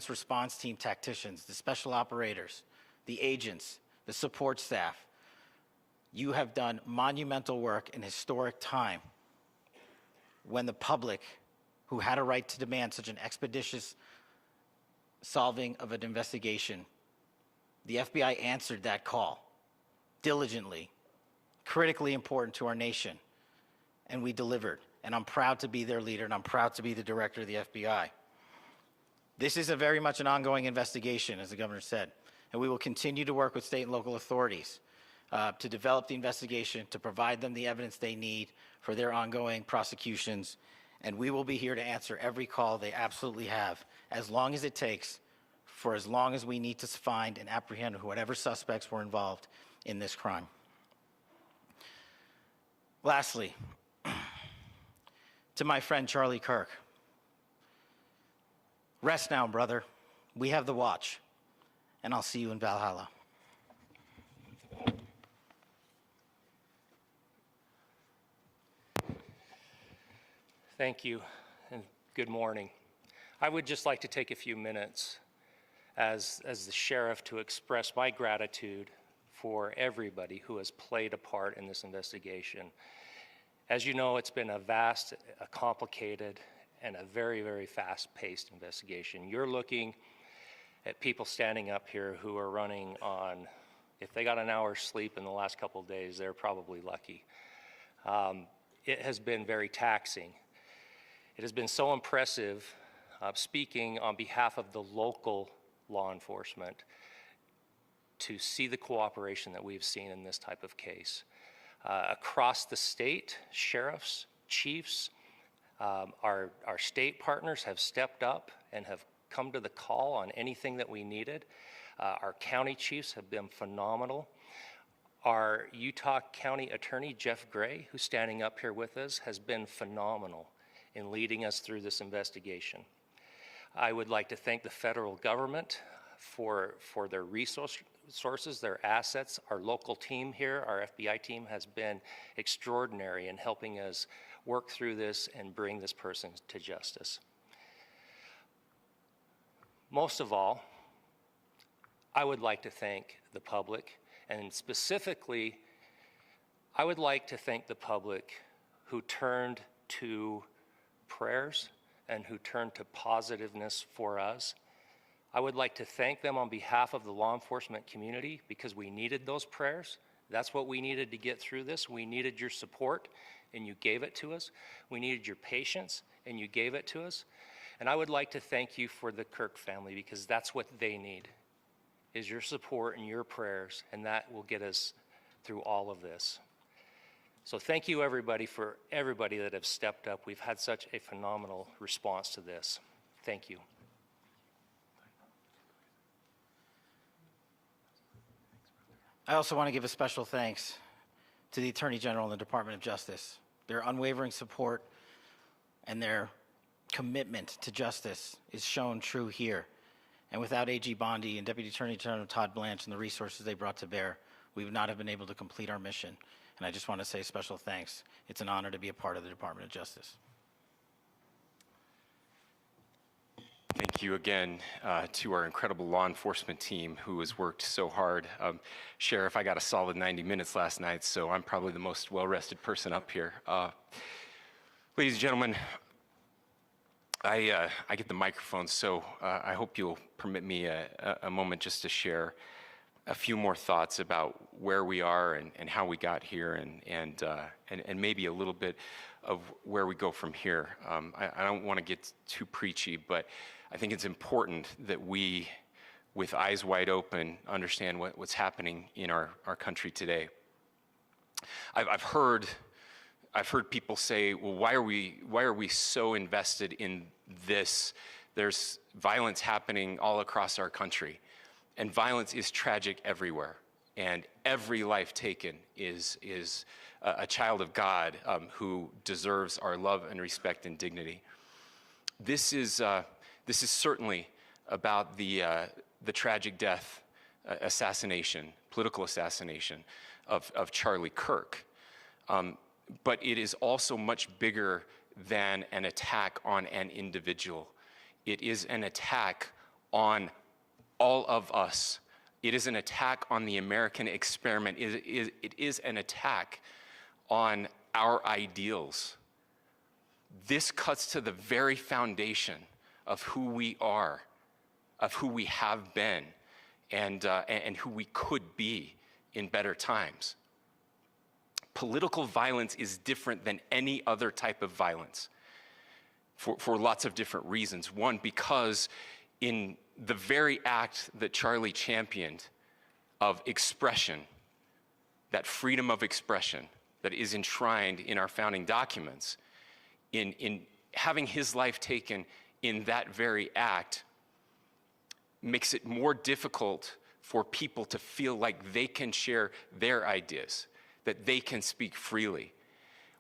response team tacticians, the special operators, the agents, the support staff. You have done monumental work in historic time when the public, who had a right to demand such an expeditious solving of an investigation, the FBI answered that call diligently, critically important to our nation, and we delivered. And I'm proud to be their leader, and I'm proud to be the director of the FBI. This is very much an ongoing investigation, as the governor said, and we will continue to work with state and local authorities to develop the investigation, to provide them the evidence they need for their ongoing prosecutions, and we will be here to answer every call they absolutely have, as long as it takes, for as long as we need to find and apprehend whatever suspects were involved in this crime. Lastly, to my friend Charlie Kirk, rest now, brother. We have the watch, and I'll see you in Valhalla. Thank you, and good morning. I would just like to take a few minutes as the sheriff to express my gratitude for everybody who has played a part in this investigation. As you know, it's been a vast, a complicated, and a very, very fast-paced investigation. You're looking at people standing up here who are running on, if they got an hour's sleep in the last couple of days, they're probably lucky. It has been very taxing. It has been so impressive, speaking on behalf of the local law enforcement, to see the cooperation that we've seen in this type of case. Across the state, sheriffs, chiefs, our state partners have stepped up and have come to the call on anything that we needed. Our county chiefs have been phenomenal. Our Utah County Attorney, Jeff Gray, who's standing up here with us, has been phenomenal in leading us through this investigation. I would like to thank the federal government for their resources, their assets. Our local team here, our FBI team, has been extraordinary in helping us work through this and bring this person to justice. Most of all, I would like to thank the public, and specifically, I would like to thank the public who turned to prayers and who turned to positiveness for us. I would like to thank them on behalf of the law enforcement community, because we needed those prayers. That's what we needed to get through this. We needed your support, and you gave it to us. We needed your patience, and you gave it to us. And I would like to thank you for the Kirk family, because that's what they need, is your support and your prayers, and that will get us through all of this. So thank you, everybody, for everybody that have stepped up. We've had such a phenomenal response to this. Thank you. I also want to give a special thanks to the Attorney General and the Department of Justice. Their unwavering support and their commitment to justice is shown true here. And without AG Bondi and Deputy Attorney General Todd Blanche and the resources they brought to bear, we would not have been able to complete our mission. And I just want to say special thanks. It's an honor to be a part of the Department of Justice. Thank you again to our incredible law enforcement team who has worked so hard. Sheriff, I got a solid 90 minutes last night, so I'm probably the most well-rested person up here. Ladies and gentlemen, I get the microphone, so I hope you'll permit me a moment just to share a few more thoughts about where we are and how we got here, and maybe a little bit of where we go from here. I don't want to get too preachy, but I think it's important that we, with eyes wide open, understand what's happening in our country today. I've heard people say, well, why are we so invested in this? There's violence happening all across our country, and violence is tragic everywhere, and every life taken is a child of God who deserves our love and respect and dignity. This is certainly about the tragic death, political assassination of Charlie Kirk. But it is also much bigger than an attack on an individual. It is an attack on all of us. It is an attack on the American experiment. It is an attack on our ideals. This cuts to the very foundation of who we are, of who we have been, and who we could be in better times. Political violence is different than any other type of violence for lots of different reasons. One, because in the very act that Charlie championed of expression, that freedom of expression that is enshrined in our founding documents, in having his life taken in that very act, makes it more difficult for people to feel like they can share their ideas, that they can speak freely.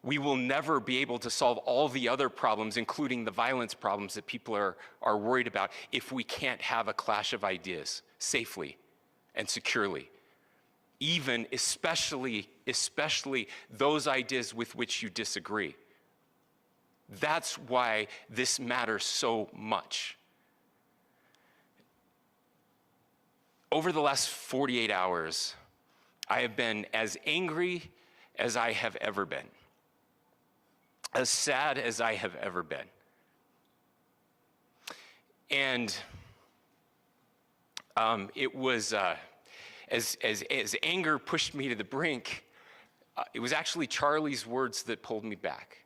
We will never be able to solve all the other problems, including the violence problems that people are worried about, if we can't have a clash of ideas safely and securely. Even, especially those ideas with which you disagree. That's why this matters so much. Over the last 48 hours, I have been as angry as I have ever been, as sad as I have ever been. And it was, as anger pushed me to the brink, it was actually Charlie's words that pulled me back.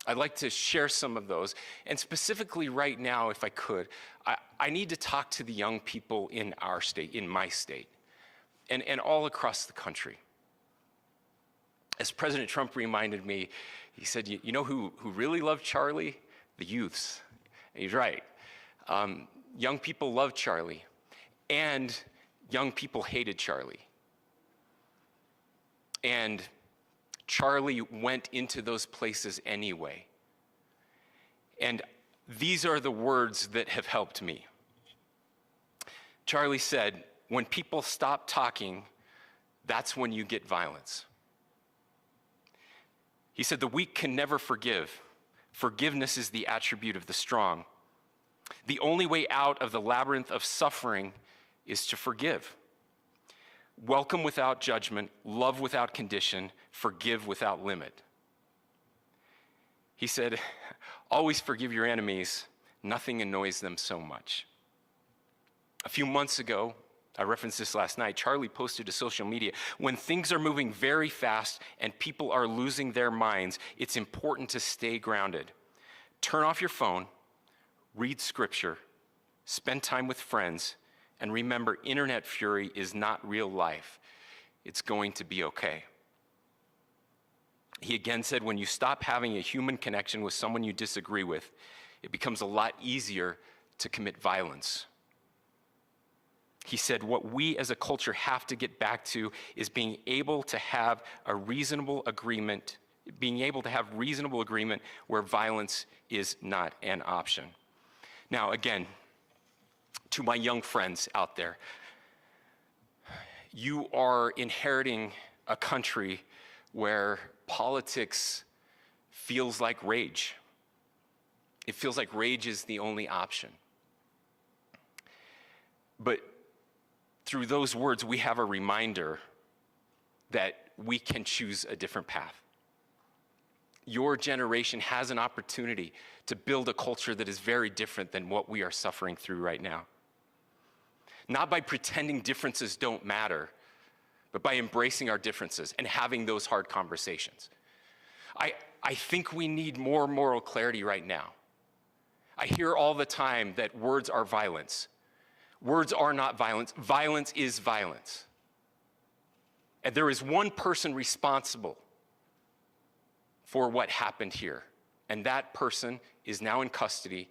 I'd like to share some of those. And specifically right now, if I could, I need to talk to the young people in our state, in my state, and all across the country. As President Trump reminded me, he said, you know who really loved Charlie? The youths. And he's right. Young people loved Charlie, and young people hated Charlie. And Charlie went into those places anyway. And these are the words that have helped me. Charlie said, when people stop talking, that's when you get violence. He said, the weak can never forgive. Forgiveness is the attribute of the strong. The only way out of the labyrinth of suffering is to forgive. Welcome without judgment, love without condition, forgive without limit. He said, always forgive your enemies. Nothing annoys them so much. A few months ago, I referenced this last night, Charlie posted to social media, when things are moving very fast and people are losing their minds, it's important to stay grounded. Turn off your phone, read scripture, spend time with friends, and remember, internet fury is not real life. It's going to be okay. He again said, when you stop having a human connection with someone you disagree with, it becomes a lot easier to commit violence. He said, what we as a culture have to get back to is being able to have a reasonable agreement, where violence is not an option. Now, again, to my young friends out there, you are inheriting a country where politics feels like rage. It feels like rage is the only option. But through those words, we have a reminder that we can choose a different path. Your generation has an opportunity to build a culture that is very different than what we are suffering through right now. Not by pretending differences don't matter, but by embracing our differences and having those hard conversations. I think we need more moral clarity right now. I hear all the time that words are violence. Words are not violence. Violence is violence. And there is one person responsible for what happened here. And that person is now in custody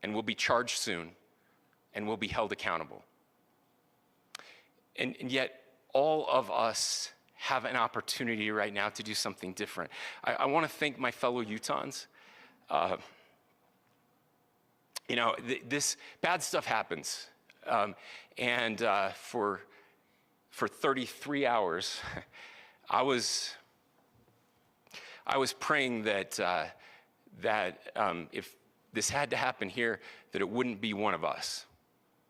and will be charged soon and will be held accountable. And yet, all of us have an opportunity right now to do something different. I want to thank my fellow Utahns. This bad stuff happens. For 33 hours, I was this had to happen here, that it wouldn't be one of us,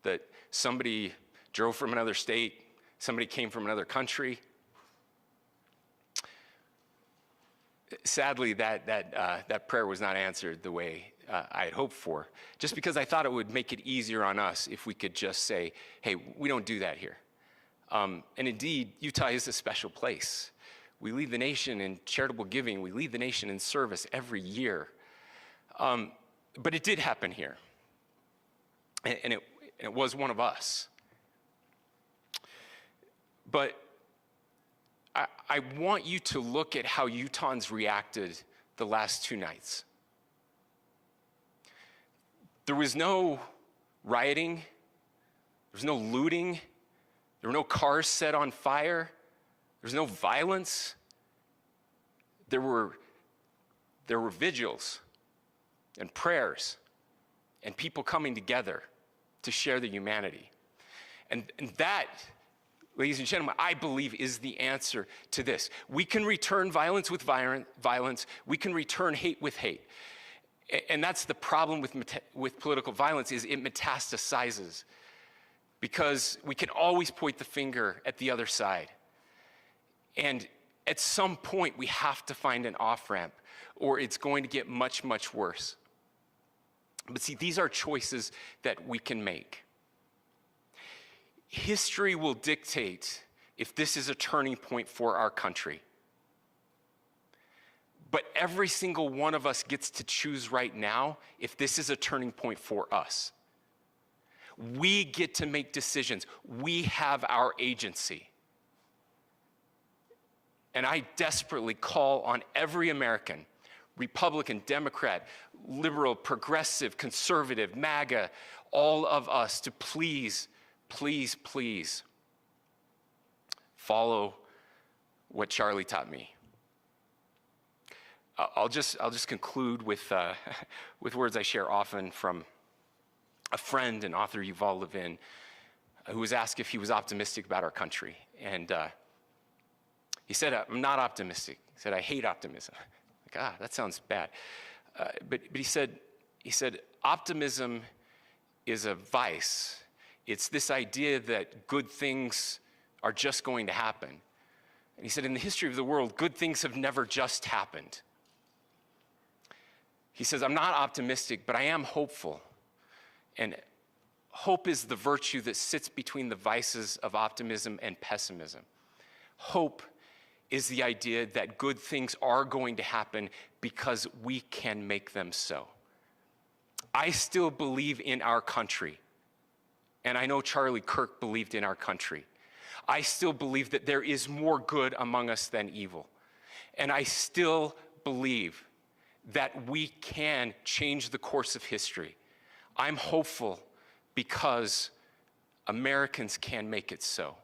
that somebody drove from another state, somebody came from another country. Sadly, that prayer was not answered the way I had hoped for, just because I thought it would make it easier on us if we could just say, hey, we don't do that here. And indeed, Utah is a special place. We lead the nation in charitable giving. We lead the nation in service every year. But it did happen here. And it was one of us. But I want you to look at how Utahns reacted the last 2 nights. There was no rioting. There was no looting. There were no cars set on fire. There was no violence. There were vigils and prayers and people coming together to share the humanity. And that, ladies and gentlemen, I believe is the answer to this. We can return violence with violence. We can return hate with hate. And that's the problem with political violence, is it metastasizes, because we can always point the finger at the other side. And at some point, we have to find an off-ramp, or it's going to get much, much worse. But see, these are choices that we can make. History will dictate if this is a turning point for our country. But every single one of us gets to choose right now if this is a turning point for us. We get to make decisions. We have our agency. And I desperately call on every American, Republican, Democrat, liberal, progressive, conservative, MAGA, all of us to please, please, please follow what Charlie taught me. I'll just conclude with words I share often from a friend and author Yuval Levin, who was asked if he was optimistic about our country. And he said, I'm not optimistic. He said, I hate optimism. Like, that sounds bad. But he said, optimism is a vice. It's this idea that good things are just going to happen. And he said, in the history of the world, good things have never just happened. He says, I'm not optimistic, but I am hopeful. And hope is the virtue that sits between the vices of optimism and pessimism. Hope is the idea that good things are going to happen because we can make them so. I still believe in our country. And I know Charlie Kirk believed in our country. I still believe that there is more good among us than evil. And I still believe that we can change the course of history. I'm hopeful because Americans can make it so.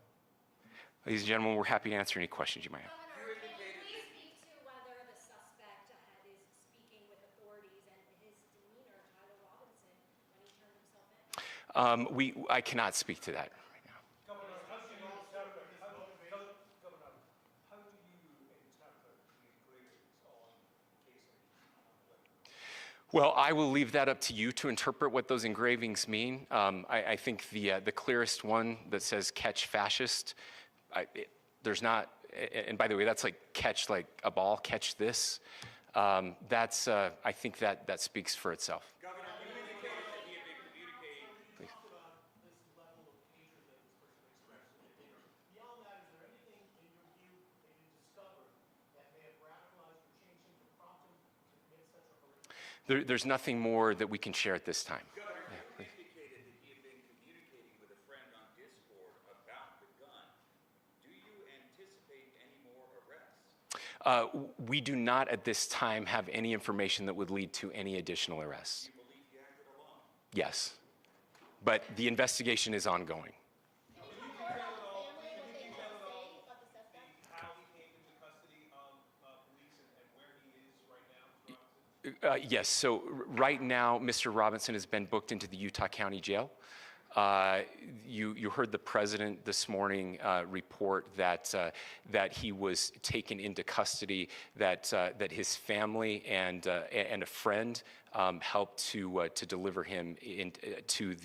Ladies and gentlemen, we're happy to answer any questions you might have. Governor, can you speak to whether the suspect is speaking with authorities and his demeanor, Tyler Robinson, when he turned himself in? I cannot speak to that right now. Governor, how do you interpret the engravings on Casey? Well, I will leave that up to you to interpret what those engravings mean. I think the clearest one that says "catch fascist," there's not, and by the way, that's like catch like a ball, catch this. I think that speaks for itself. Governor, you indicated that he had been communicating. Please. Talk about this level of hatred that this person expressed in the dinner. Beyond that, is there anything in your view that you discovered that may have radicalized or changed him to prompt him to commit such a horrific? There's nothing more that we can share at this time. Governor, you indicated that he had been communicating with a friend on Discord about the gun. Do you anticipate any more arrests? We do not at this time have any information that would lead to any additional arrests. Do you believe he acted alone? Yes, but the investigation is ongoing. How he came into custody of police and where he is right now? Yes, so right now, Mr. Robinson has been booked into the Utah County Jail. You heard the president this morning report that he was taken into custody, that his family and a friend helped to deliver him into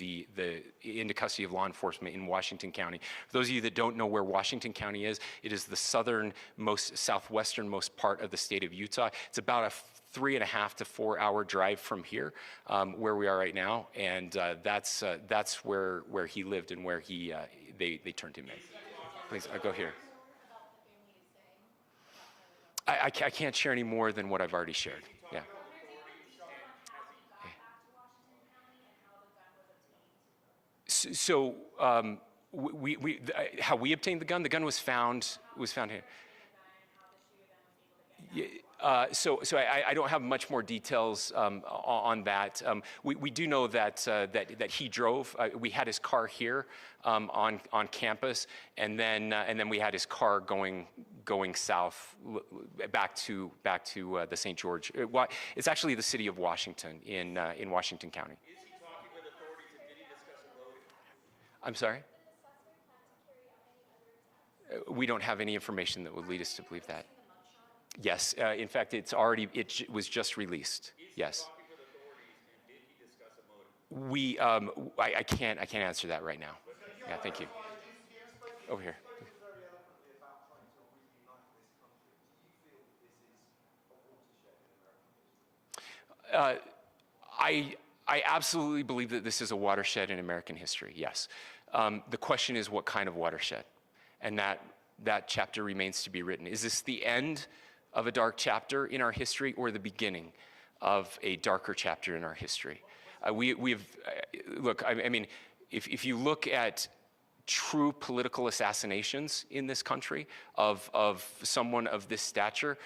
custody of law enforcement in Washington County. For those of you that don't know where Washington County is, it is the southwesternmost part of the state of Utah. It's about a 3.5 to 4 hour drive from here, where we are right now, and that's where he lived and where they turned him in. Please, go here. I can't share any more than what I've already shared. Yeah. So how we obtained the gun? The gun was found here. So I don't have much more details on that. We do know that he drove. We had his car here on campus, and then we had his car going south back to the St. George. It's actually the city of Washington in Washington County. Is he talking with authorities, and did he discuss a motive? I'm sorry? We don't have any information that would lead us to believe that. Yes, in fact, it was just released. Yes. Talking with authorities, and did he discuss a motive? I can't answer that right now. Yeah, thank you. Over here. I absolutely believe that this is a watershed in American history, yes. The question is what kind of watershed? And that chapter remains to be written. Is this the end of a dark chapter in our history or the beginning of a darker chapter in our history? Look, I mean, if you look at true political assassinations in this country of someone of this stature,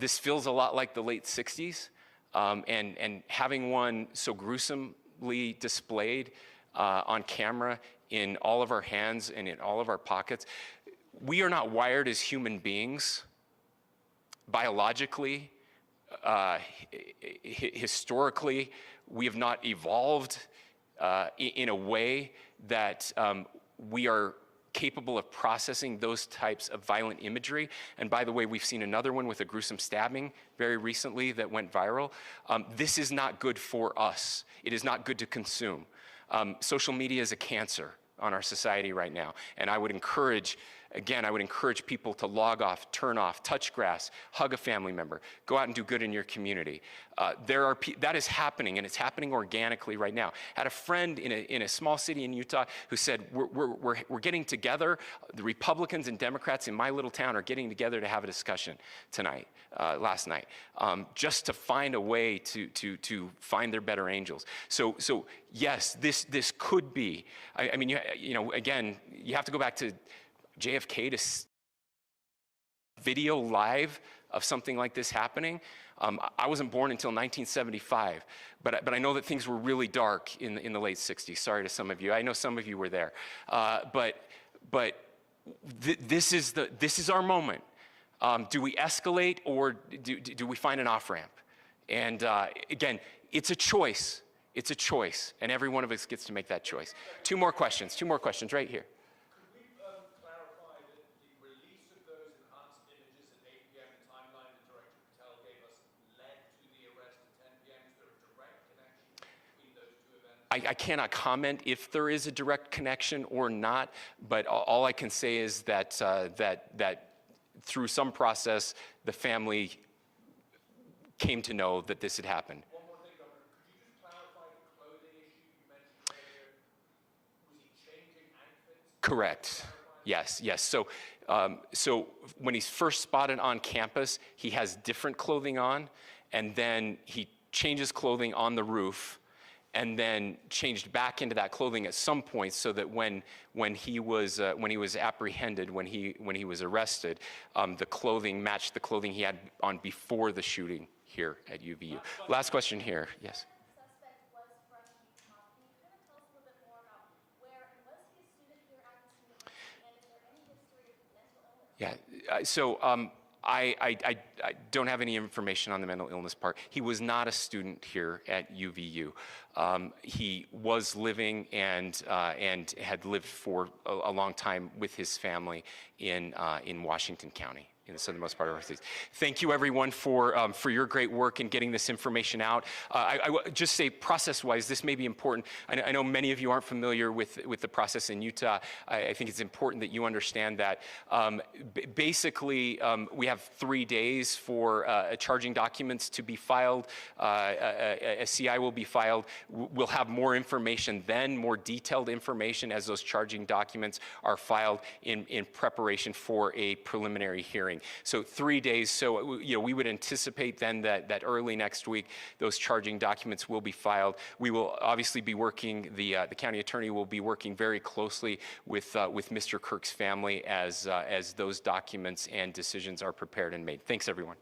this feels a lot like the late 60s. And having one so gruesomely displayed on camera in all of our hands and in all of our pockets, we are not wired as human beings biologically, historically. We have not evolved in a way that we are capable of processing those types of violent imagery. And by the way, we've seen another one with a gruesome stabbing very recently that went viral. This is not good for us. It is not good to consume. Social media is a cancer on our society right now. And I would encourage people to log off, turn off, touch grass, hug a family member, go out and do good in your community. That is happening, and it's happening organically right now. I had a friend in a small city in Utah who said, we're getting together, the Republicans and Democrats in my little town are getting together to have a discussion last night, just to find a way to find their better angels. So yes, this could be, I mean, again, you have to go back to JFK to video live of something like this happening. I wasn't born until 1975, but I know that things were really dark in the late 60s. Sorry to some of you. I know some of you were there. But this is our moment. Do we escalate, or do we find an off-ramp? And again, it's a choice. It's a choice, and every one of us gets to make that choice. Two more questions right here. I cannot comment if there is a direct connection or not, but all I can say is that that through some process, the family came to know that this had happened. One more thing, Governor. Could you just clarify the clothing issue you mentioned earlier? Was he changing outfits? Correct. Yes. So when he's first spotted on campus, he has different clothing on, and then he changes clothing on the roof, and then changed back into that clothing at some point, so that when he was apprehended, when he was arrested, the clothing matched the clothing he had on before the shooting here at UVU. Last question here. Yes. Suspect was from Utah. Can you kind of tell us a little bit more about where, and was he a student here at this university, and is there any history of mental illness? Yeah. So I don't have any information on the mental illness part. He was not a student here at UVU. He was living and had lived for a long time with his family in Washington County, in the southernmost part of our state. Thank you, everyone, for your great work in getting this information out. I would just say, process-wise, this may be important. I know many of you aren't familiar with the process in Utah. I think it's important that you understand that. Basically, we have 3 days for charging documents to be filed. A CI will be filed. We'll have more information then, more detailed information as those charging documents are filed in preparation for a preliminary hearing. So 3 days. So we would anticipate then that early next week those charging documents will be filed. We will obviously be working. The county attorney will be working very closely with Mr. Kirk's family as those documents and decisions are prepared and made. Thanks, everyone.